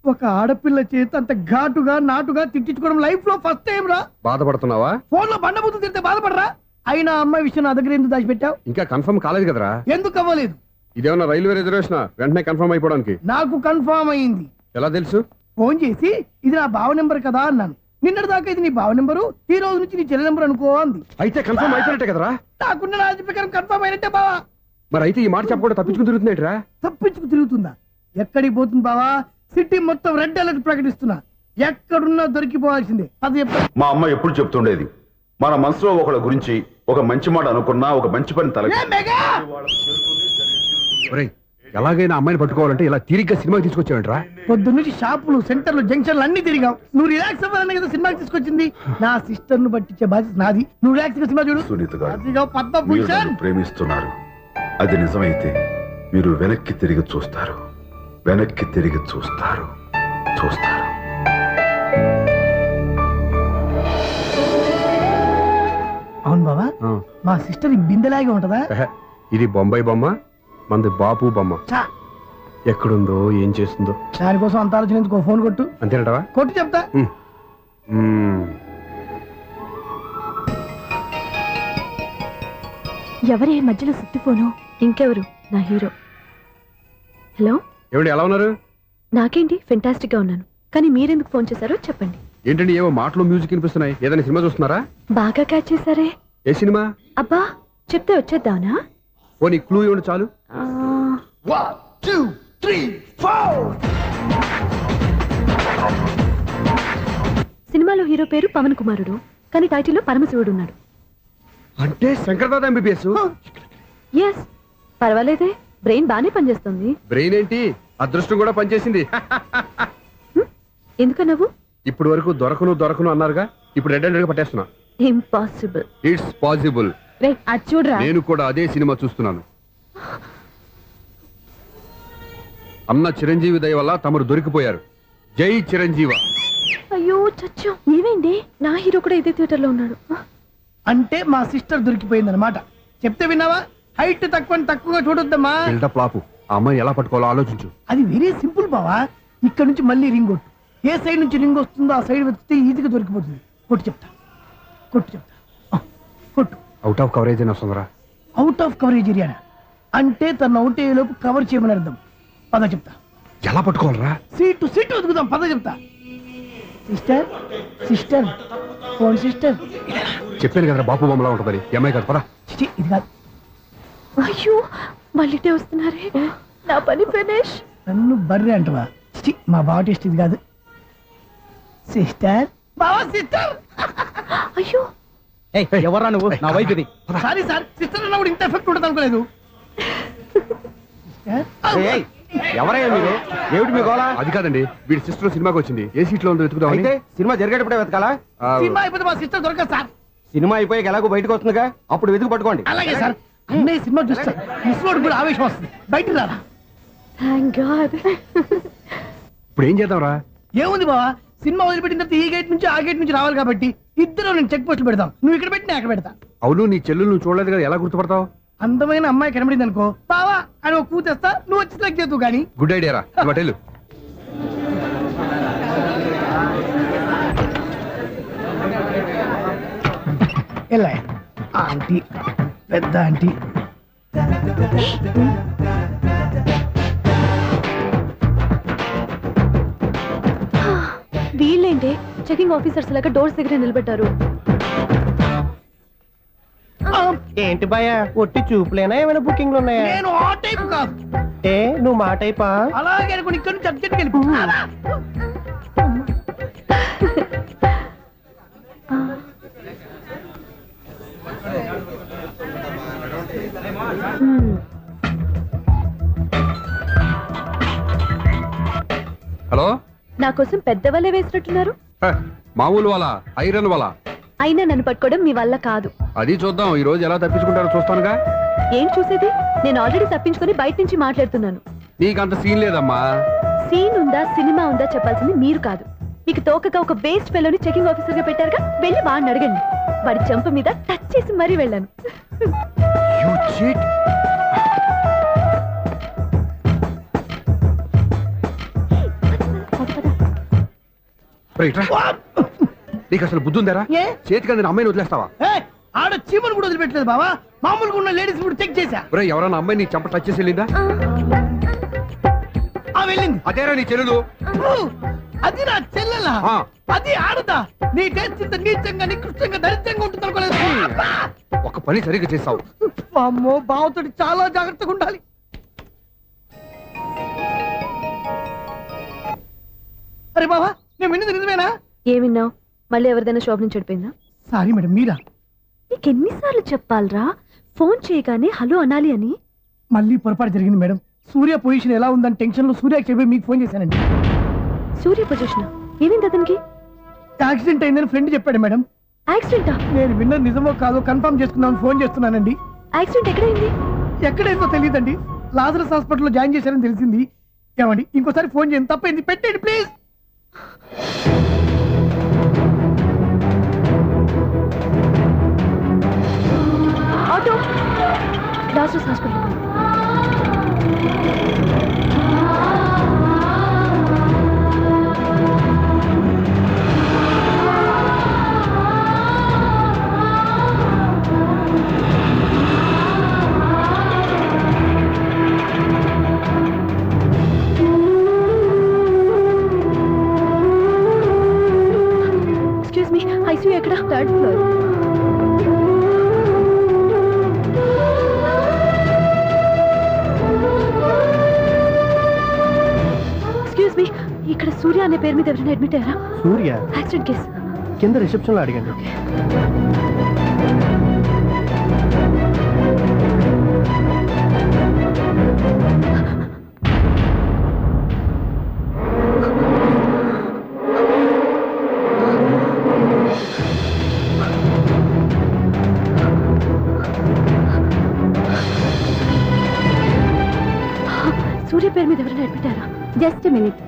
ఒక ఆడపిల్ల చేత అంత ఘాటుగా నాటుగా తిట్టించుకోవడం లైఫ్ లో ఫస్ట్ టైం రా. బాధపడుతున్నావా? ఫోన్ లో బండబూతులు తింటే బాధపడరా? అయినా అమ్మాయి విషయం నా దగ్గర ఎందుకు దాచిపెట్టావు? ఇంకా కన్ఫర్మ్ కాలేదు కదరా. ఎందుకు అవ్వలేదు? ఇదేమన్నా రైల్వే రిజర్వేషన్? వెంటనే కన్ఫర్మ్ అయిపోవడానికి. నాకు కన్ఫర్మ్ అయింది. ఎలా తెలుసు? ఫోన్ చేసి ఇది నా బావ నెంబర్ కదా అన్నాను. నిన్నటి దాకా ఇది నీ బావ నెంబరు, ఈ రోజు నుంచి నీ చెల్లి నెంబర్ అనుకో అంది. అయితే కన్ఫర్మ్ అయిపోయినట్టే కదరా. నాకున్న రాజు ప్రకారం కన్ఫర్మ్ అయినట్టే బావా. మరి అయితే ఈ మాట చెప్పకుండా తప్పించుకుని తిరుగుతున్నాయిట్రా. తప్పించుకు తిరుగుతుందా? ఎక్కడికి పోతుంది బావా? సిటీ మొత్తం రెడ్ అలర్ట్ ప్రకటిస్తున్నా. ఎక్కడున్నా దొరికిపోవాల్సిందే. అది చెప్పా. మా అమ్మ ఎప్పుడు చెప్తుండేది, మన మనసులో ఒకళ్ళ గురించి ఒక మంచి మాట అనుకున్నా ఒక మంచి పని తల ఒరేయ్, ఎలాగైనా అమ్మాయిని పట్టుకోవాలంటే ఇలా తీరిగ్గా సినిమాకి తీసుకొచ్చావంట్రా. పొద్దు నుంచి షాపులు, సెంటర్లు, జంక్షన్లు అన్ని తిరిగావు. నువ్వు రిలాక్స్ అవ్వాలనే కదా సినిమాకి తీసుకొచ్చింది. నా సిస్టర్ ను పట్టించే బాధ్యత నాది. నువ్వు రిలాక్స్ గా సినిమా చూడు. సునీత గారు, అదిగో మీరు పద్మభూషణ్. నన్ను ప్రేమిస్తున్నారు. అది నిజమైతే మీరు వెనక్కి తిరిగి చూస్తారు, వెనక్కి తిరిగి చూస్తారు, చూస్తారు. అవును బావా, మా సిస్టర్ ఈ బిందెలాగే ఉంటదా? ఇది బొంబాయి బొమ్మ, మంది బాపు బొమ్మ. చా, ఎక్కడుందో ఏం చేస్తుందో. దానికోసం అంత ఆలోచన ఎందుకు? ఫోన్ కొట్టు. అంతేనటవా? కొట్టు చెప్తా. ఎవరే మధ్యలో సుత్తి ఫోను? ఇంకెవరు? నా హీరో. హలో, ఏమిటి ఎలా ఉన్నారు? నాకేంటి ఫెంటాస్టిక్ గా ఉన్నాను, కానీ మీరెందుకు ఫోన్ చేశారో చెప్పండి. ఏంటండి ఏవో మాటలు మ్యూజిక్ వినిపిస్తున్నాయి. ఏదైనా సినిమా చూస్తున్నారా? బాగా క్యాచ్ చేశారే. ఏ సినిమా? అబ్బా, చెప్తే వచ్చేద్దానా? ఓ నీ క్లూ ఇవ్వండి చాలు. 1 2 3 4. సినిమాలో హీరో పేరు పవన్ కుమారుడు, కానీ టైటిల్లో పరమశివుడు ఉన్నాడు. అంటే శంకర్దాద ఎంబీబీఎస్. ఎస్, పర్వాలేదే, బ్రెయిన్ బానే పనిచేస్తుంది. బ్రెయిన్ ఏంటి, అదృష్టం కూడా పనిచేసింది. ఎందుకన్నావు? ఇప్పుడు వరకు దొరకను అన్నారుగా, ఇప్పుడు రెడ్ హండ్రెడ్ గా పట్టేస్తున్నా. ఇంపాసిబుల్. It's possible. అది చూడరా. నేను కూడా అదే సినిమా చూస్తున్నాను. అన్న చిరంజీవి దయ వల్ల తమరు దొరికిపోయారు. జై చిరంజీవ. అయ్యో చచ్చు, ఏమైంది? నా హీరో కూడా ఇదే థియేటర్ లో ఉన్నాడు. అంటే మా సిస్టర్ దొరికిపోయింది అనమాట. చెప్తే విన్నావా? హైట్ తక్కువగా చూడొద్దమ్మా. బిల్డప్ లాపు. ఆ అమ్మాయిని ఎలా పట్టుకోవాలో ఆలోచించు. అది వెరీ సింపుల్ బావా. ఇక్కడ నుంచి మళ్ళీ రింగ్ కొట్టు. ఏ సైడ్ నుంచి రింగ్ వస్తుందో ఆ సైడ్ వెతికితే ఈజీగా దొరికిపోతుంది. కొట్టు చెప్తా. కొట్టు. అవుట్ ఆఫ్ కవరేజ్ అని వస్తుందిరా. అవుట్ ఆఫ్ కవరేజ్ ఏరియా అంటే తన అవుట్ అయ్యేలోపు కవర్ చేయమని అర్థం. పద చెప్తా. ఎలా పట్టుకోవాలరా? సీటు వెతుకుదాం. పద చెప్తా. Sister phone sister. చెప్పాను కదరా బాపు బొమ్మలా ఉంటుందని. అమ్మాయి కాదు పదా. ఇది కాదు. అయ్యో, మళ్ళీటే వస్తున్నారే. నా పని ఫినిష్. నన్ను బర్రె అంటవా? మా బావ టేస్ట్ ఇది కాదు. సిస్టర్. బావా సిస్టర్. అయ్యో, ఎవర్రా నువ్వు? నా వైఫ్ ఇది. సారీ సార్, సిస్టర్ అన్నప్పుడు ఇంత ఎఫెక్ట్ ఉంటుంది అనుకోలేదు. ఎవరయ్యా మీరు? ఏమిటి మీ గోళ? అది కాదండి, వీడి సిస్టర్ సినిమాకి వచ్చింది. ఏ సీట్ లో ఉందో వెతుకుదాం. అయితే సినిమా జరిగేటప్పుడే వెతకాలా? సినిమా అయిపోతే మా సిస్టర్ దొరకదు సార్. సినిమా అయిపోయాక ఎలాగో బయటకు వస్తుందిగా, అప్పుడు వెతుకు పట్టుకోండి. అలాగే సార్. అన్నయ్య సినిమా చూస్తారు, మిస్లోడు కూడా ఆవేశం వస్తుంది. బయటికి రారా. Thank God. ఇప్పుడు ఏం చేద్దాం రా? ఏముంది బావా, సినిమా వదిలిపెట్టిన తర్వాత ఈ గేట్ నుంచి ఆ గేట్ నుంచి రావాలి కాబట్టి ఇద్దరు నేను చెక్ పోస్టులు పెడతాం. నువ్వు ఇక్కడ పెట్టి నేను అక్కడ పెడతా. అవును, నీ చెల్లెలు నువ్వు చూడలేదు కదా, ఎలా గుర్తుపడతావు? అందమైన అమ్మాయి కనబడింది అనుకో, బావా అని ఒక కూతేస్తా, నువ్వు వచ్చి సెలెక్ట్ చేద్దు కానీ. గుడ్ ఐడియా రా. హోటల్ ఎలా ఆంటీ, పెద్ద ఆంటీ, వీళ్ళేంటి చెకింగ్ ఆఫీసర్స్ లాగా డోర్స్ దగ్గర నిలబెట్టారు? ఏంటి భయ ఒట్టి చూపులేనా ఏమైనా బుకింగ్లు ఉన్నాయా? నేను ఆ టైప్ కాదు. ఏ నువ్వు మా టైపా? అలాగే అనుకుని ఇక్కడ నుంచి అర్జెంట్కి వెళ్ళిపో. హలో, నా కోసం పెద్ద వలే వేసినట్టున్నారు. మామూలు వాళ్ళ ఐరన్ వాళ్ళ అయినా నన్ను పట్టుకోవడం మీ వల్ల కాదు. అది చూద్దాం ఈ రోజు ఎలా తప్పించుకుంటారో చూస్తానుగా. ఏం చూసేది? నేను ఆల్రెడీ తప్పించుకొని బయట నుంచి మాట్లాడుతున్నాను. నీకంత సీన్ లేదమ్మా. సీన్ ఉందా సినిమా ఉందా చెప్పాల్సింది మీరు కాదు. మీకు తోకగా ఒక బేస్ట్ ఫెలోని చెకింగ్ ఆఫీసర్ గా పెట్టారుగా, వెళ్ళి వాడిని అడగండి. వాడి చెంప మీద టచ్ చేసి మరీ వెళ్ళాను. నీకు అసలు బుద్ధి ఉందారా? చేతికి అందిన అమ్మాయిని వదిలేస్తావా? ఆడ చీమను కూడా వదిలిపెట్టలేదు బావా. మామూలుగా ఉన్న లేడీస్ కూడా చెక్ చేశా. ఎవరైనా అమ్మాయి నీ చెంప టచ్ చేసి వెళ్ళిందా? వెళ్ళింది. అదేరా నీ చెల్లెలు? అది నా చెల్లెలా? అది ఆడదా? నీ టేస్ట్ ఇంత నీచంగా నికృష్టంగా దరిద్రంగా ఉంటుంది అనుకోలేదు. ఒక పని సరిగ్గా చేస్తావు. అమ్మో, బావతోటి చాలా జాగ్రత్తగా ఉండాలి. అరే బావా, నేను విన్నది నిజమేనా? ఏమిన్నావు? మళ్ళీ ఎవరిదైనా షాప్ నుంచి చెడిపోయిందా? సారీ మేడం, మీరా? నీకెన్నిసార్లు చెప్పాలరా ఫోన్ చేయగానే హలో అనాలి అని? మళ్ళీ పొరపాటు జరిగింది మేడం. సూర్య పొజిషన్ ఎలా ఉందని టెన్షన్ లో సూర్యకి చెప్పి మీకు ఫోన్ చేశానండి. సూర్య పొజిషన్ ఏమైంది అతనికి? యాక్సిడెంట్ అయిందని ఫ్రెండ్ చెప్పాడు మేడం. యాక్సిడెంటా? నేను విన్నది నిజమో కాదో కన్ఫర్మ్ చేసుకుందామని ఫోన్ చేస్తున్నానండి. యాక్సిడెంట్ ఎక్కడైంది? ఎక్కడైందో తెలియదండి. లాజరస్ హాస్పిటల్లో జాయిన్ చేశారని తెలిసింది. ఏమండి, ఇంకోసారి ఫోన్ చేయండి. తప్పైంది, పెట్టండి please. Auto Lazarus hospital. Excuse me, ICU ఎక్కడ? Third floor. ఇక్కడ సూర్య అనే పేరు మీద ఎవరైనా అడ్మిట్ అయ్యారా? సూర్య యాక్సిడెంట్ కేసు కింద రిసెప్షన్ లో అడగండి. సూర్య పేరు మీద ఎవరైనా అడ్మిట్ అయ్యారా? Just minute.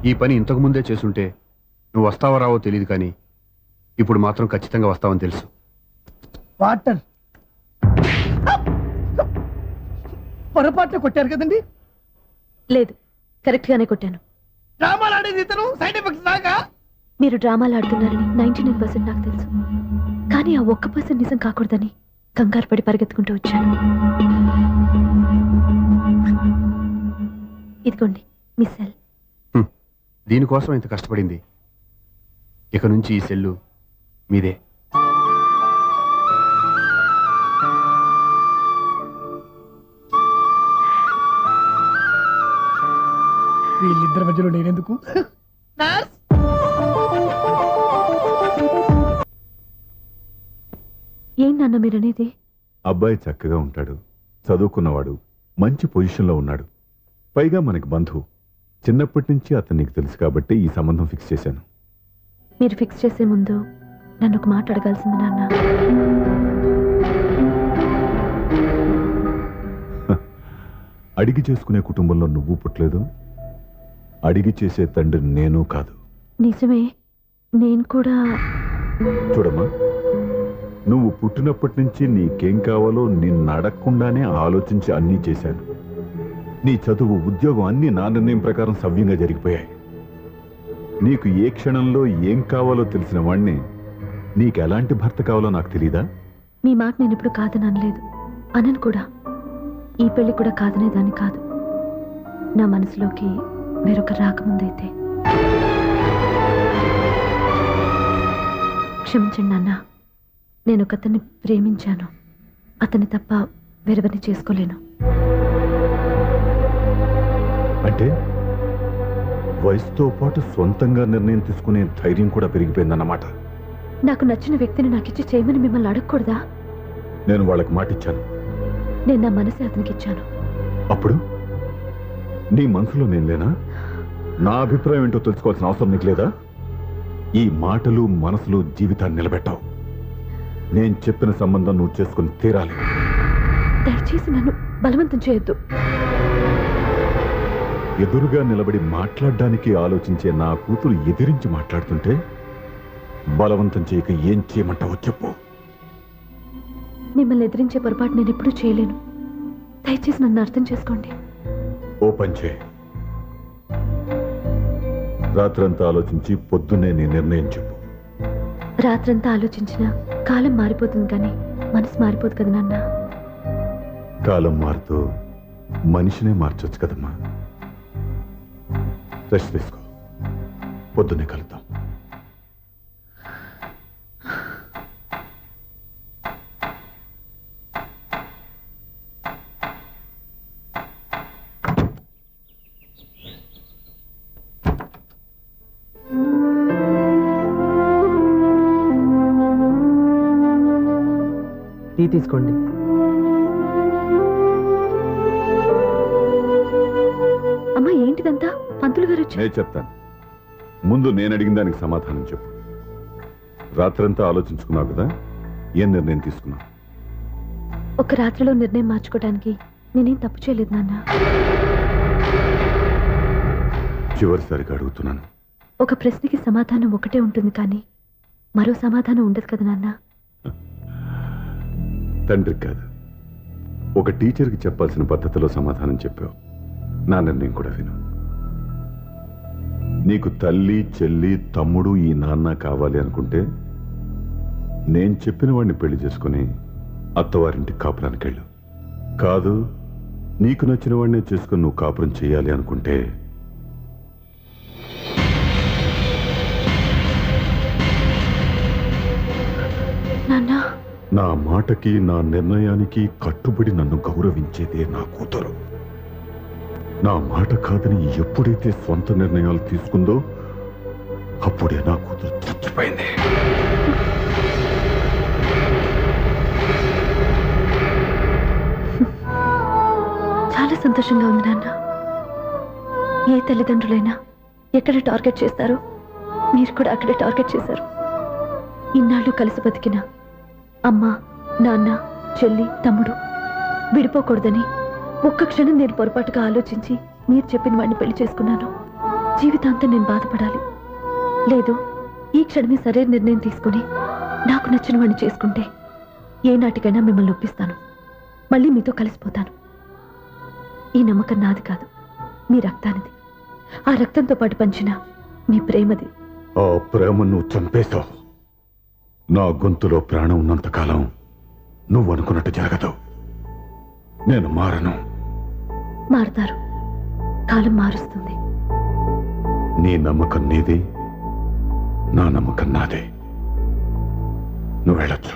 ఈ పని ఇంతకు ముందే చేసుంటే నువ్వు వస్తావో రావో తెలియదు, కానీ ఇప్పుడు మాత్రం ఖచ్చితంగా వస్తావని తెలుసు. వాటర్ పొరపాట్లు కొట్టారు కదండి? లేదు, కరెక్ట్ గానే కొట్టాను. డ్రామాలు ఆడేది ఇతను, సైడ్ ఎఫెక్ట్స్ దాకా. మీరు డ్రామాలు ఆడుతున్నారని 99% నాకు తెలుసు, కానీ ఆ 1% నిజం కాకూడదని కంగారు పడి పరిగెత్తుకుంటూ వచ్చాను. ఇదిగోండి మీ సెల్. దీనికోసం ఇంత కష్టపడింది. ఇక నుంచి ఈ సెల్లు మీదే. వీళ్ళిద్దరి మధ్యలో నేనెందుకు? ఏం నాన్న మీరనేది? అబ్బాయి చక్కగా ఉంటాడు, చదువుకున్నవాడు, మంచి పొజిషన్లో ఉన్నాడు, పైగా మనకి బంధువు. చిన్నప్పటి నుంచి అతను నీకు తెలుసు కాబట్టి ఈ సంబంధం ఫిక్స్ చేశాను. మీరు ఫిక్స్ చేసే ముందు నన్ను ఒక మాట అడగాల్సింది నాన్న. అడిగి చేసుకునే కుటుంబంలో నువ్వు పుట్టలేదు, అడిగి చేసే తండ్రి నేను కాదు. నిజమే, నేను కూడా. చూడమ్మా, నువ్వు పుట్టినప్పటి నుంచి నీకేం కావాలో నిన్ను అడగకుండానే ఆలోచించి అన్నీ చేశాను. నీ చదువు, ఉద్యోగం అన్నీ నా నిర్ణయం ప్రకారం సవ్యంగా జరిగిపోయాయి. నీకు ఏ క్షణంలో ఏం కావాలో తెలిసిన వాణ్ణి నీకు ఎలాంటి భర్త కావాలో నాకు తెలీదా? మీ మాట నేను ఇప్పుడు కాదని అనలేదు, అనను కూడా. ఈ పెళ్లి కూడా కాదనేదాన్ని కాదు. నా మనసులోకి వేరొక రాకముందైతే. క్షమించండి నాన్న, నేను ఒకతన్ని ప్రేమించాను. అతన్ని తప్ప వేరెవరిని చేసుకోలేను. అంటే వయసుతో పాటు సొంతంగా నిర్ణయం తీసుకునే ధైర్యం కూడా పెరిగిపోయిందన్నమాట. నాకు నచ్చిన వ్యక్తిని నాకిచ్చి చేయమని మిమ్మల్ని అడగకూడదా? నేను వాళ్ళకి మాటిచ్చాను. నేను నా మనసే అతనికి ఇచ్చాను. అప్పుడు నీ మనసులో నేను లేనా? నా అభిప్రాయం ఏంటో తెలుసుకోవాల్సిన అవసరం నీకు లేదా? ఈ మాటలు, మనసులు జీవితాన్ని నిలబెట్టావు. నేను చెప్పిన సంబంధం నువ్వు చేసుకుని తీరాలి. దయచేసి నన్ను బలవంతం చేయొద్దు. ఎదురుగా నిలబడి మాట్లాడడానికి ఆలోచించే నా కూతురు ఎదిరించి మాట్లాడుతుంటే బలవంతం చేయక ఏం చేయమంటావో చెప్పు. మిమ్మల్ని ఎదిరించే పొరపాటు నేను ఎప్పుడూ చేయలేను. దయచేసి నన్ను అర్థం చేసుకోండి. ఓ పని చేయి. రాత్రంతా ఆలోచించి పొద్దున్నే నీ నిర్ణయం చెప్పు. రాత్రంతా ఆలోచించిన కాలం మారిపోతుంది, కానీ మనసు మారిపోదు కదా నాన్న. కాలం మారుతూ మనిషినే మార్చొచ్చు కదమ్మా. రెస్ట్ తీసుకో, పొద్దున్నే కలుద్దాం. టీ తీసుకోండి. అమ్మా, ఏంటిదంతా? పంతులు గారు వచ్చి. నేను చెప్తాను. ముందు నేను అడిగిన దానికి సమాధానం చెప్పు. రాత్రంతా ఆలోచించుకున్నావు కదా, ఏం నిర్ణయం తీసుకున్నావు? ఒక రాత్రిలో నిర్ణయం మార్చుకోవడానికి నేనేం తప్పు చేయలేదు నాన్న. చివరిసారిగా అడుగుతున్నాను. ఒక ప్రశ్నకి సమాధానం ఒకటే ఉంటుంది, కానీ మరో సమాధానం ఉండదు కదా నాన్న. తండ్రికి కాదు, ఒక టీచర్కి చెప్పాల్సిన పద్ధతిలో సమాధానం చెప్పావు. నా నిర్ణయం కూడా విను. నీకు తల్లి, చెల్లి, తమ్ముడు, ఈ నాన్న కావాలి అనుకుంటే నేను చెప్పిన వాడిని పెళ్లి చేసుకుని అత్తవారింటికి కాపురానికి వెళ్ళు. కాదు, నీకు నచ్చిన వాడినే చేసుకుని నువ్వు కాపురం చేయాలి అనుకుంటే నాన్న, నా మాటకి, నా నిర్ణయానికి కట్టుబడి నన్ను గౌరవించేదే నా కూతురు. నా మాట కాదని ఎప్పుడైతే సొంత నిర్ణయాలు తీసుకుందో అప్పుడే నా కూతురు చచ్చిపోయింది. చాలా సంతోషంగా ఉంది నాన్న. ఏ తల్లిదండ్రులైనా ఎక్కడ టార్గెట్ చేస్తారో మీరు కూడా అక్కడే టార్గెట్ చేశారు. ఇన్నాళ్ళు కలిసి బతికిన అమ్మ, నాన్న, చెల్లి, తమ్ముడు విడిపోకూడదని ఒక్క క్షణం నేను పొరపాటుగా ఆలోచించి మీరు చెప్పిన వాడిని పెళ్లి చేసుకున్నాను. జీవితాంతం నేను బాధపడాలి. లేదు, ఈ క్షణమే సరైన నిర్ణయం తీసుకుని నాకు నచ్చిన వాడిని చేసుకుంటే ఏ నాటికైనా మిమ్మల్ని ఒప్పిస్తాను. మళ్ళీ మీతో కలిసిపోతాను. ఈ నమ్మకం నాది కాదు, మీ రక్తానిది. ఆ రక్తంతో పాటు పంచిన మీ ప్రేమది. ఆ ప్రేమ నువ్వు చంపేశావు. నా గొంతులో ప్రాణం ఉన్నంతకాలం నువ్వు అనుకున్నట్టు జరగదు. నేను మారను. మారుతారు, కాలం మారుస్తుంది. నీ నమ్మకం నీది, నా నమ్మకం నాదే. నువ్వు వెళ్ళొచ్చు.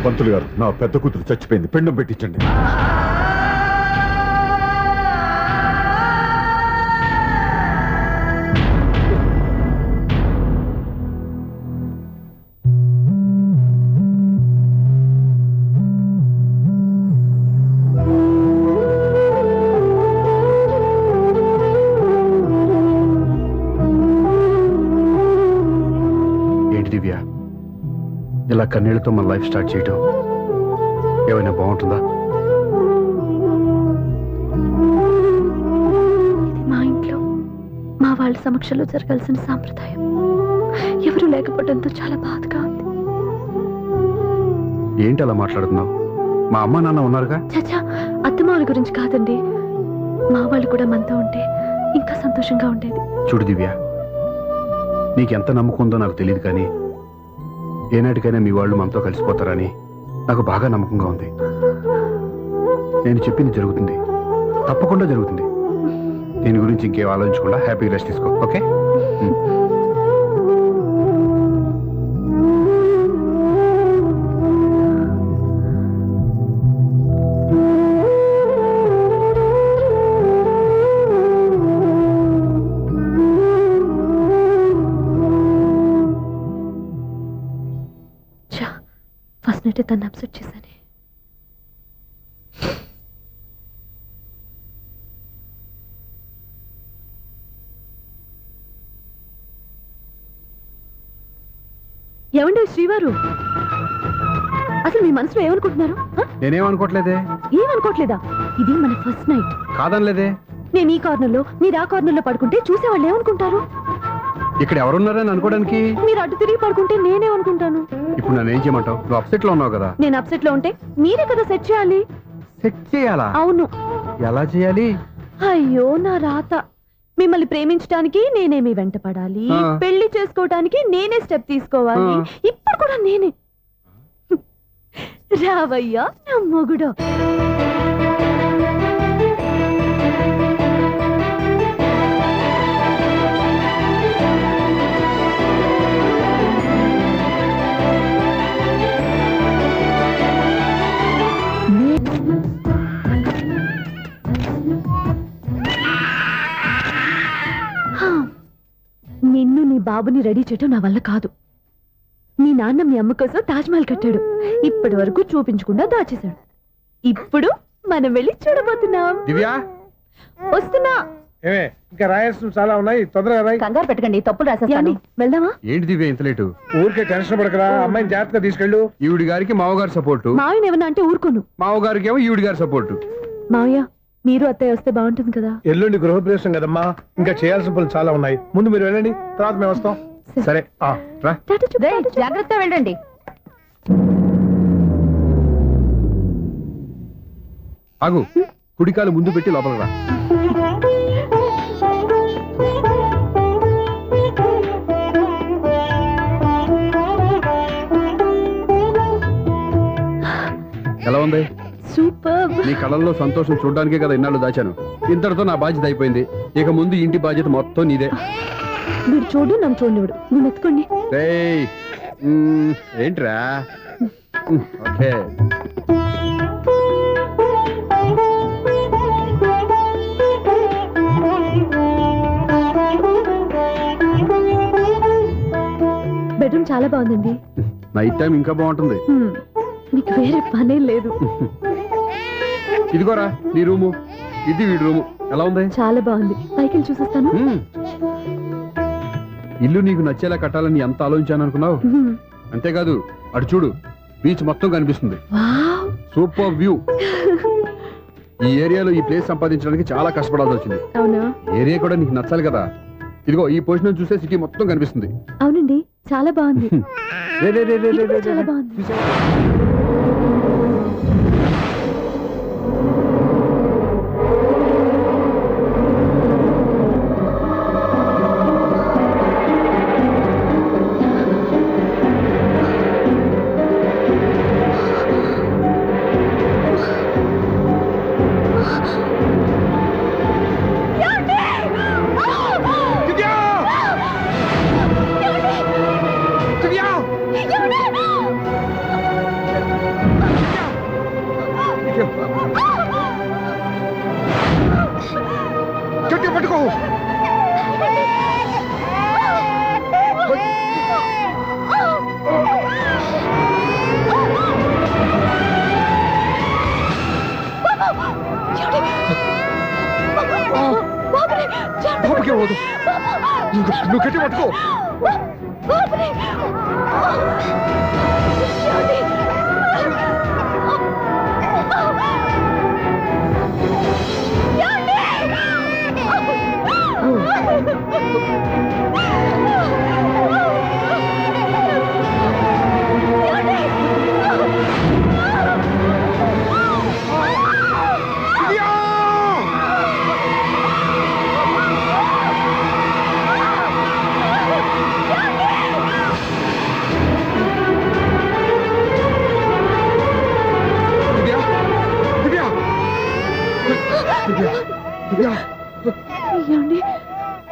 పంతులు గారు, నా పెద్ద కూతురు చచ్చిపోయింది. పిండం పెట్టించండి. ఇలా కన్నీళ్లతో మన లైఫ్ స్టార్ట్ చేయటం ఏమైనా బాగుంటుందా? ఇది మా ఇంట్లో మా వాళ్ళ సమక్షంలో జరగాల్సిన సాంప్రదాయం. ఎవరు లేకపోవడంతో చాలా బాధగా ఉంది. ఏంటి అలా మాట్లాడుతున్నావు? మా అమ్మ నాన్న ఉన్నారుగా. చచ్చా, అత్తమావుల గురించి కాదండి. మా వాళ్ళు కూడా మనతో ఉంటే ఇంకా సంతోషంగా ఉండేది. చూడు దివ్య, నీకెంత నమ్మకం ఉందో నాకు తెలియదు, కానీ ఏనాటికైనా మీ వాళ్ళు మనతో కలిసిపోతారని నాకు బాగా నమ్మకంగా ఉంది. నేను చెప్పింది జరుగుతుంది, తప్పకుండా జరుగుతుంది. దీని గురించి ఇంకేం ఆలోచించకుండా హ్యాపీగా రెస్ట్ తీసుకో. ఓకే? ఫస్ట్ నైట్ తను అప్సెట్ చేశాను. ఏమండి శ్రీవారు, అసలు మీ మనసులో ఏమనుకుంటున్నారు? నేనేమనుకోవట్లేదే. ఏమనుకోవట్లేదా? ఇది మన ఫస్ట్ నైట్. కాదనలేదే. నేను ఈ కార్నర్ లో, మీరు ఆ కార్నర్ లో పడుకుంటే చూసేవాళ్ళు ఏమనుకుంటారు? ఇక్కడ ఎవరున్నారని అనుకోవడానికి. మీరు అటు తిరిగి పడుకుంటే నేనేమనుకుంటాను? ఇప్పుడు నన్ను ఏం చేయమంటావు? నువ్వు అప్సెట్ లో ఉన్నావు కదా. నేను అప్సెట్ లో ఉంటే మీరే కదా సెట్ చేయాలి. సెట్ చేయాలా? అవును. ఎలా చేయాలి? అయ్యో నా రాత. మిమ్మల్ని ప్రేమించడానికి నేనే మీ వెంట పడాలి, పెళ్లి చేసుకోవడానికి నేనే స్టెప్ తీసుకోవాలి. ఇప్పుడు కూడా నేనే. రావయ్యా నా మొగుడు. నిన్ను నీ బాబుని రెడీ చేయటం నా వల్ల కాదు. మీ నాన్న మీ అమ్మ కోసం తాజ్మహల్ కట్టాడు. ఇప్పటి వరకు చూపించకుండా దాచేశాడు. ఇప్పుడు మనం వెళ్ళి చూడబోతున్నాం. దివ్యా, వస్తున్నా. ఏమే, ఇంకా రాయాల్సిన చాలా ఉన్నాయి, తొందరగా రాయి. కంగారు పెట్టకండి, తప్పులు రాసేస్తాను. వెళ్దామా? ఏంటి దివ్య ఇంత లేటు? ఊరికే టెన్షన్ పడకరా, అమ్మాయిని జాగ్రత్తగా తీసుకెళ్ళు. ఈవిడి గారికి మావగారు సపోర్టు, మావయ్య ఏమన్నా అంటే ఊరుకోను. మావగారికి ఏమో ఈవిడి గారి సపోర్టు. మావయ్య, మీరు అత్తయ్య వస్తే బాగుంటుంది కదా. ఎల్లుండి గృహప్రవేశం కదమ్మా, ఇంకా చేయాల్సిన పనులు చాలా ఉన్నాయి. ముందు మీరు వెళ్ళండి, తర్వాత మేము వస్తాం. సరే రా. జాగ్రత్త వెళ్ళండి. ఆగు, కుడికాలు ముందు పెట్టి లోపల రా. ఎలా ఉంది? సూపర్. నీ కళ్ళల్లో సంతోషం చూడడానికే కదా ఇన్నాళ్ళు దాచాను. ఇంతటితో నా బాధ్యత అయిపోయింది. ఇక ముందు ఇంటి బాధ్యత మొత్తం నీదే. మీరు చూడు, నన్ను చూడనివ్వడు. నువ్వు ఎత్తుకోండి. ఏంట్రా? ఓకే. బెడ్రూమ్ చాలా బాగుందండి. నైట్ టైం ఇంకా బాగుంటుంది. నీకు వేరే పనే లేదు. ఇదిగోరా నీ రూము, ఇది వీడి రూము. ఎలా ఉంది? చాలా బాగుంది. పైకి వెళ్ళి చూసేస్తాను. ఇల్లు నీకు నచ్చేలా కట్టాలని ఎంత ఆలోచించాను అనుకున్నావు? అంతేకాదు, అటు చూడు, బీచ్ మొత్తం కనిపిస్తుంది. Super view. ఈ ఏరియాలో ఈ ప్లేస్ సంపాదించడానికి చాలా కష్టపడాల్సి వచ్చింది. అవునా? ఏరియా కూడా నీకు నచ్చాలి కదా. ఇదిగో ఈ పొజిషన్ చూసే సిటీ మొత్తం కనిపిస్తుంది. అవునండి, చాలా బాగుంది. చాలా బాగుంది. పట్టుకో. నువ్వు గట్టి పట్టుకో.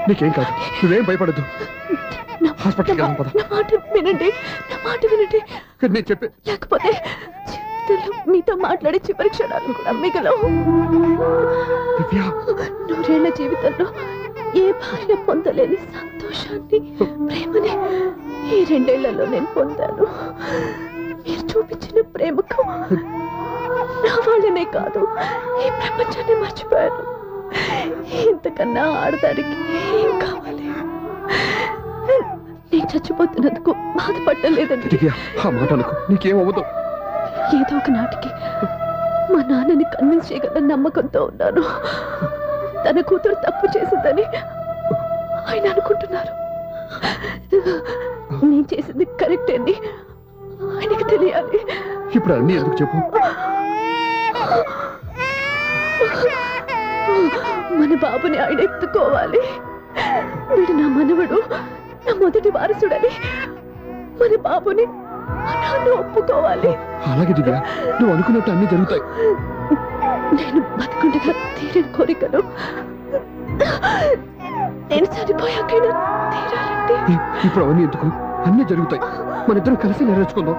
నీకేం కాదు, నువ్వేం భయపడద్దు. హాస్పిటల్కి వెళ్దాం పద. నా మాట వినండి, నా మాట వినండి. నేను చెప్పే లేకపోతే జీవితంలో మీతో మాట్లాడే చివరి క్షణాలు కూడా మిగలవు. నూరేళ్ల జీవితంలో ఏ భార్య పొందలేని సంతోషాన్ని, ప్రేమని ఈ 2 ఏళ్లలో నేను పొందాను. మీరు చూపించిన ప్రేమకు నా వాళ్ళనే కాదు, ఈ ప్రపంచాన్ని మర్చిపోయాను. ఇంతకన్నా ఆడదానికి ఏం కావాలి? నేను చచ్చిపోతున్నందుకు బాధపడలేదండి. ఆ మాట అనుకో, నీకేమవ్వదు. ఏదో ఒక నాటికి మా నాన్నని కన్విన్స్ చేయగల నమ్మకంతో ఉన్నాను. తన కూతురు తప్పు చేసిందని ఆయన అనుకుంటున్నారు. నేను చేసింది కరెక్ట్ అని ఆయనకి తెలియాలి. ఇప్పుడు అన్నీ ఎందుకు చెప్పు. మన బాబుని ఆయన ఎత్తుకోవాలి. వీడు నా మనవడు, నా మొదటి వారసుడని మన బాబుని నాన్న ఒప్పుకోవాలి. అలాగే దివ్య, నువ్వు అనుకున్నట్టు అన్ని జరుగుతాయి. నేను బతుకుండగా తీరని కోరికలు నేను చనిపోయాకైనా తీరాలండి. ఇప్పుడు అవన్నీ ఎందుకు, అన్నీ జరుగుతాయి. మన ఇద్దరం కలిసి నెరవేర్చుకుందాం.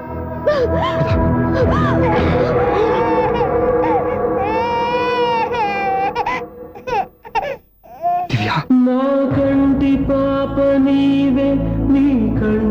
నా కంటి పాప నీవే, నీ కంటి